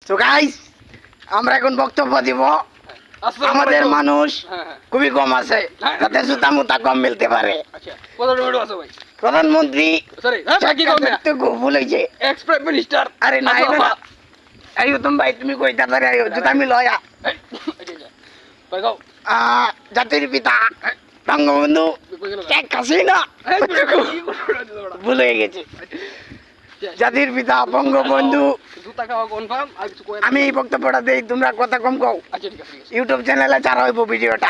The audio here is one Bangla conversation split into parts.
তো গাইস আমরা এখন বক্তব্য দিব। আমাদের মানুষ খুবই কম আছে, যাতে জুতা মুতা কম মিলতে পারে। প্রধানমন্ত্রী ভুল হয়েছে। আরে নাই না, আইও তুমি ভাই, তুমি কই তাড়াতাড়ি আইও, জুতা মিল হয়। জাতির পিতা বঙ্গবন্ধু শেখ হাসিনা, ভুল হয়ে গেছে। জাতির পিতা বঙ্গবন্ধু। আমি এই বক্তব্যটা দেই, তোমরা কথা কম কও। ইউটিউব চ্যানেলে চারা হইব ভিডিওটা।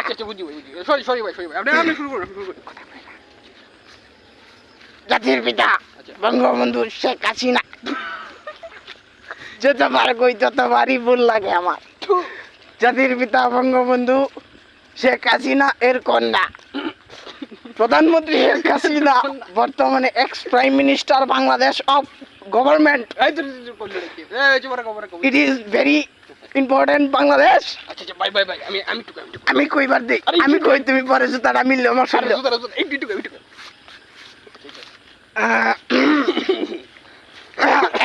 জাতির পিতা বঙ্গবন্ধু শেখ হাসিনা, যতবার কই ততবারই ভুল লাগে আমার। জাতির পিতা বঙ্গবন্ধু শেখ হাসিনা এর কন্যা প্রধানমন্ত্রী শেখ হাসিনা বর্তমানে x prime minister Bangladesh of government. It is very important Bangladesh. আমি কইবার দেই, আমি কই তুমি পরে জুতাটা মিললে আমার সামনে।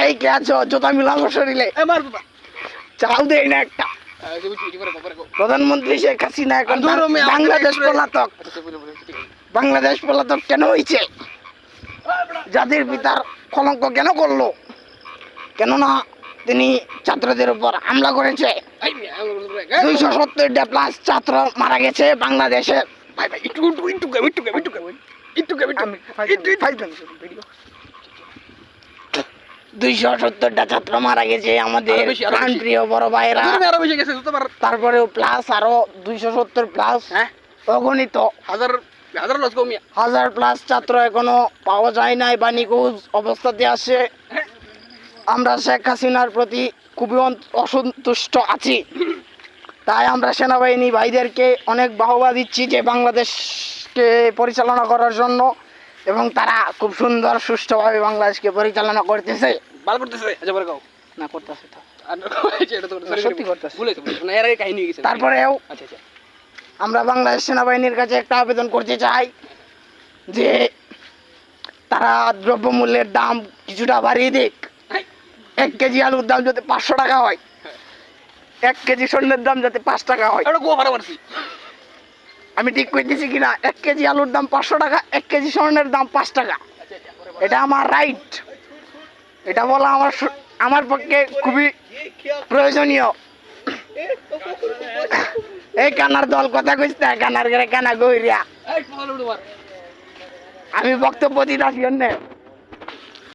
এই কে আছো, জুতা মিলাম শরীরে চাও দেই না একটা। প্রধানমন্ত্রী শেখ হাসিনা এখন বাংলাদেশ পলাতক। বাংলাদেশ পলাতক কেন হয়েছে? জাতির পিতার কলঙ্ক কেন করলো? কেননা তিনি ছাত্রদের উপর হামলা করেছে। 270টা প্লাস ছাত্র মারা গেছে বাংলাদেশে। 270টা ছাত্র মারা গেছে আমাদের প্রিয় বড় ভাইরা। তারপরেও প্লাস আরো 270 প্লাস অগণিত হাজার প্লাস ছাত্র এখনো পাওয়া যায় নাই বা নিখোঁজ অবস্থাতে আছে। আমরা শেখ হাসিনার প্রতি খুবই অসন্তুষ্ট আছি। তাই আমরা সেনাবাহিনী ভাইদেরকে অনেক বাহবা দিচ্ছি যে বাংলাদেশকে পরিচালনা করার জন্য, এবং তারা খুব সুন্দর সুষ্ঠুভাবে বাংলাদেশকে পরিচালনা করতেছে। ভালো করতেছে। না করতেছে তো, সত্যি করতেছে। তারপরেও আমরা বাংলাদেশ সেনাবাহিনীর কাছে একটা আবেদন করতে চাই যে তারা দ্রব্যমূল্যের দাম কিছুটা বাড়িয়ে দিক। 1 কেজি আলুর দাম যাতে 500 টাকা হয়, 1 কেজি স্বর্ণের দাম যাতে 5 টাকা হয়। আমি ঠিক কইতেছি কিনা? 1 কেজি আলুর দাম 500 টাকা, 1 কেজি স্বর্ণের দাম 5 টাকা। এটা আমার রাইট, এটা বলা আমার পক্ষে খুবই প্রয়োজনীয়। এই কানার দল কথা কইছে, কানার ঘরে কানা গইরিয়া। আমি বক্তব্য দিতে আসি।